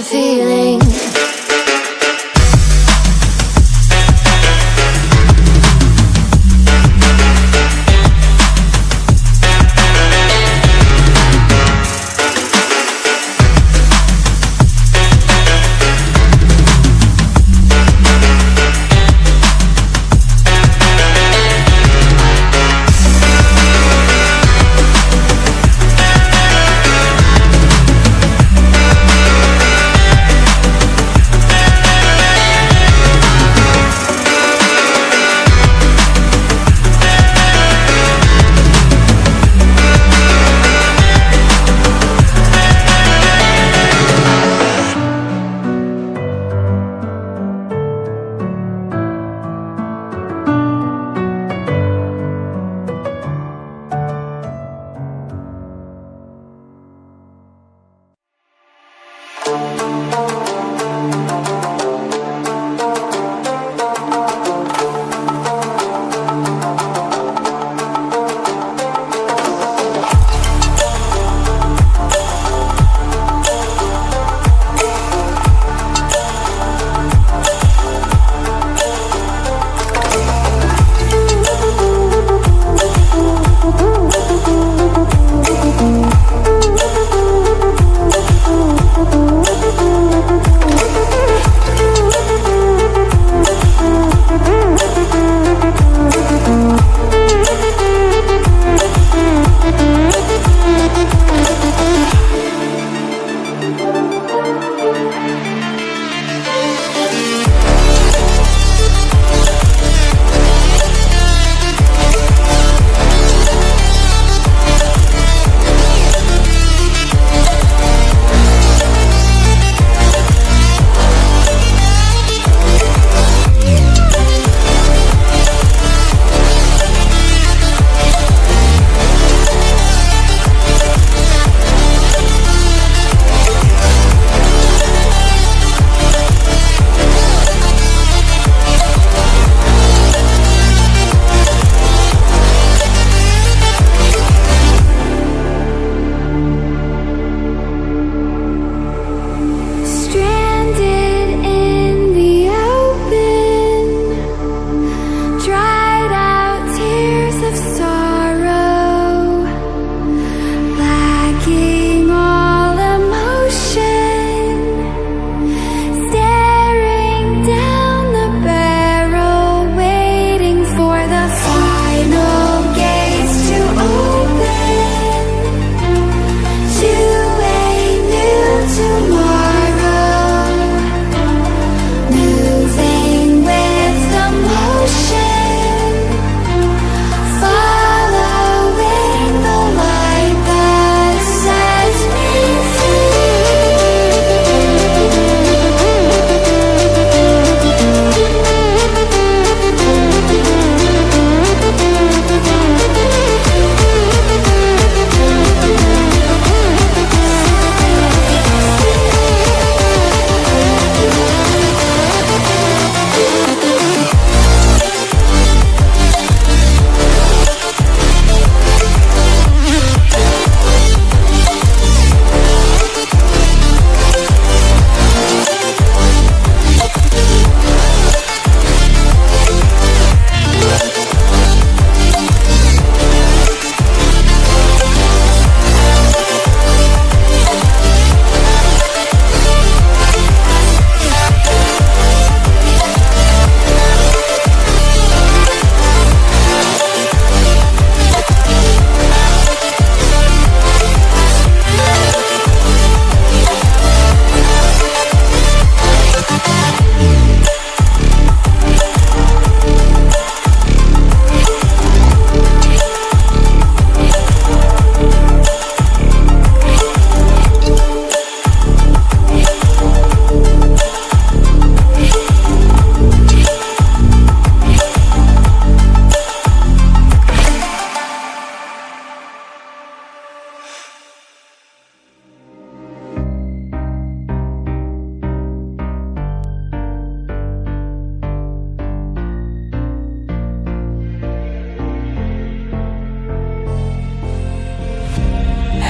feeling.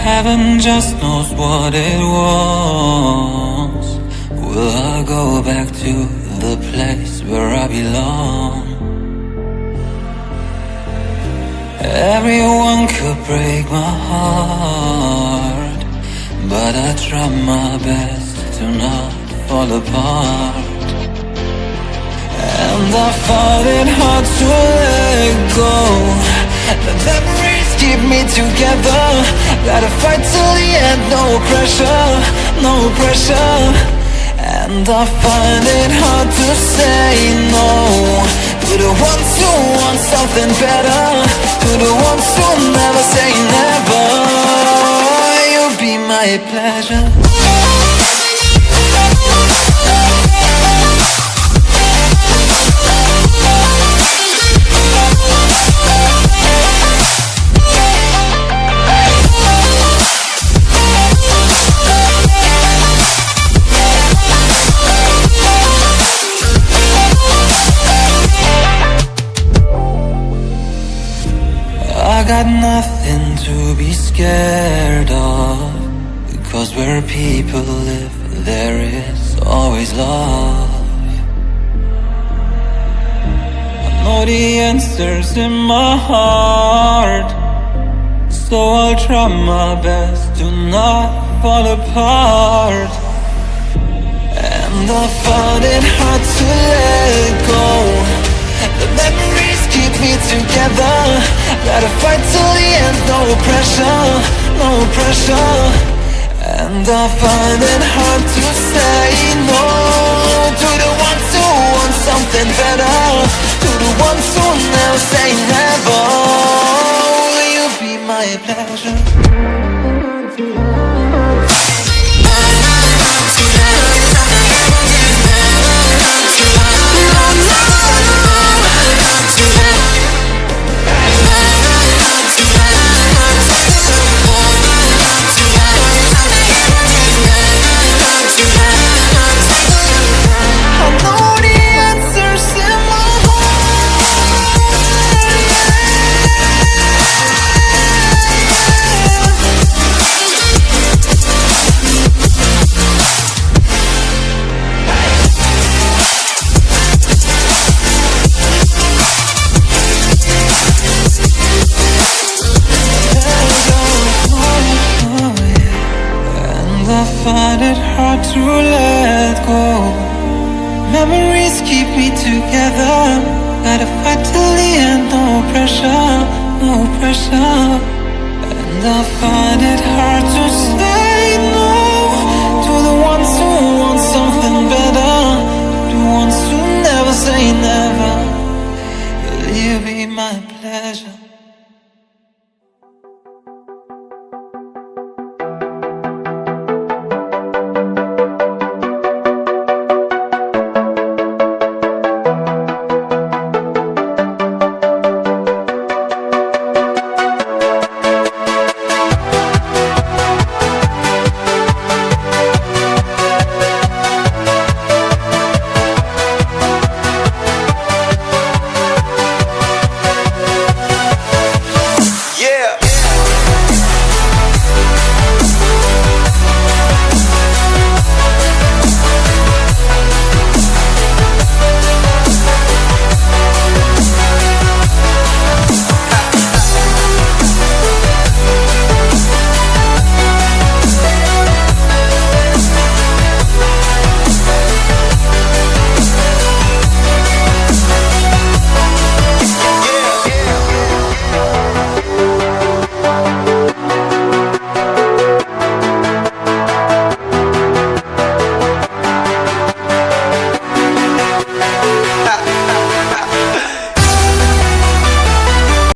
Heaven just knows what it was. to the place where I belong. Everyone could break my heart, but I try my best to not fall apart. And I find it hard to let go. The memories keep me together. Gotta fight till the end, no pressure, no pressure. And I find it hard to say no to the ones who want something better, to the ones who never say never. You'll be my pleasure. I got nothing to be scared of, because where people live, there is always love. I know the answers in my heart, so I'll try my best to not fall apart. And I find it hard to let go. The memories keep me together. Gotta fight till the end, no pressure, no pressure. And I find it hard to say no to the ones who want something better, to the ones who never say never. Will you be my pleasure? I find it hard to let go. Memories keep me together. Gotta fight till the end, no pressure, no pressure. And I find it hard to say